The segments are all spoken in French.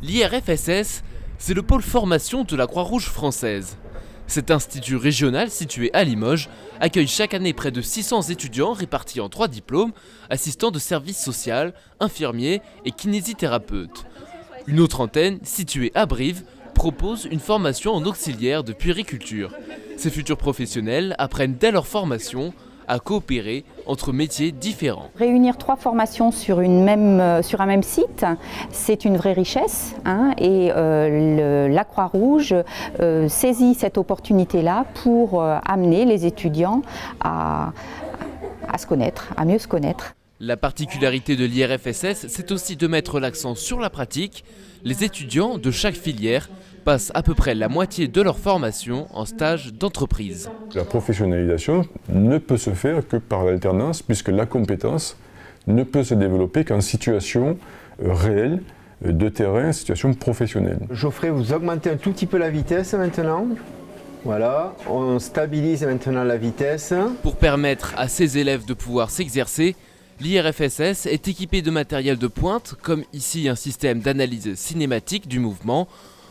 L'IRFSS, c'est le pôle formation de la Croix-Rouge française. Cet institut régional situé à Limoges accueille chaque année près de 600 étudiants répartis en 3 diplômes, assistants de service social, infirmiers et kinésithérapeutes. Une autre antenne, située à Brive, propose une formation en auxiliaire de puériculture. Ces futurs professionnels apprennent dès leur formation à coopérer entre métiers différents. Réunir 3 formations sur un même site, c'est une vraie richesse, et la Croix-Rouge saisit cette opportunité-là pour amener les étudiants à se connaître, à mieux se connaître. La particularité de l'IRFSS, c'est aussi de mettre l'accent sur la pratique. Les étudiants de chaque filière passent à peu près la moitié de leur formation en stage d'entreprise. La professionnalisation ne peut se faire que par l'alternance, puisque la compétence ne peut se développer qu'en situation réelle de terrain, situation professionnelle. Geoffrey, vous augmentez un tout petit peu la vitesse maintenant. Voilà, on stabilise maintenant la vitesse. Pour permettre à ces élèves de pouvoir s'exercer, l'IRFSS est équipé de matériel de pointe, comme ici un système d'analyse cinématique du mouvement,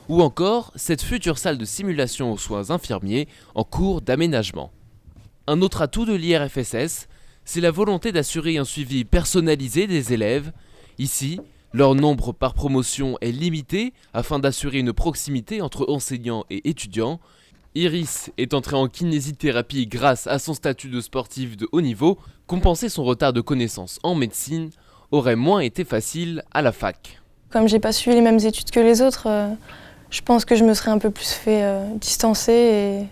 ou encore cette future salle de simulation aux soins infirmiers en cours d'aménagement. Un autre atout de l'IRFSS, c'est la volonté d'assurer un suivi personnalisé des élèves. Ici, leur nombre par promotion est limité afin d'assurer une proximité entre enseignants et étudiants. Iris est entrée en kinésithérapie grâce à son statut de sportive de haut niveau. Compenser son retard de connaissances en médecine aurait moins été facile à la fac. Comme j'ai pas suivi les mêmes études que les autres, je pense que je me serais un peu plus fait distancer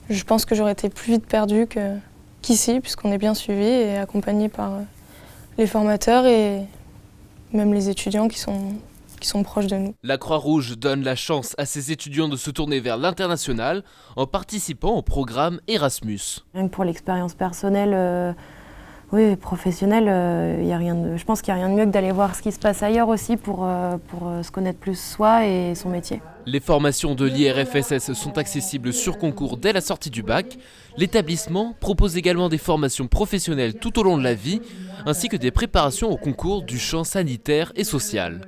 et je pense que j'aurais été plus vite perdue qu'ici, puisqu'on est bien suivi et accompagné par les formateurs et même les étudiants qui sont proches de nous. La Croix-Rouge donne la chance à ses étudiants de se tourner vers l'international en participant au programme Erasmus. Rien que pour l'expérience personnelle, oui, professionnelle, je pense qu'il n'y a rien de mieux que d'aller voir ce qui se passe ailleurs aussi pour se connaître plus soi et son métier. Les formations de l'IRFSS sont accessibles sur concours dès la sortie du bac. L'établissement propose également des formations professionnelles tout au long de la vie, ainsi que des préparations au concours du champ sanitaire et social.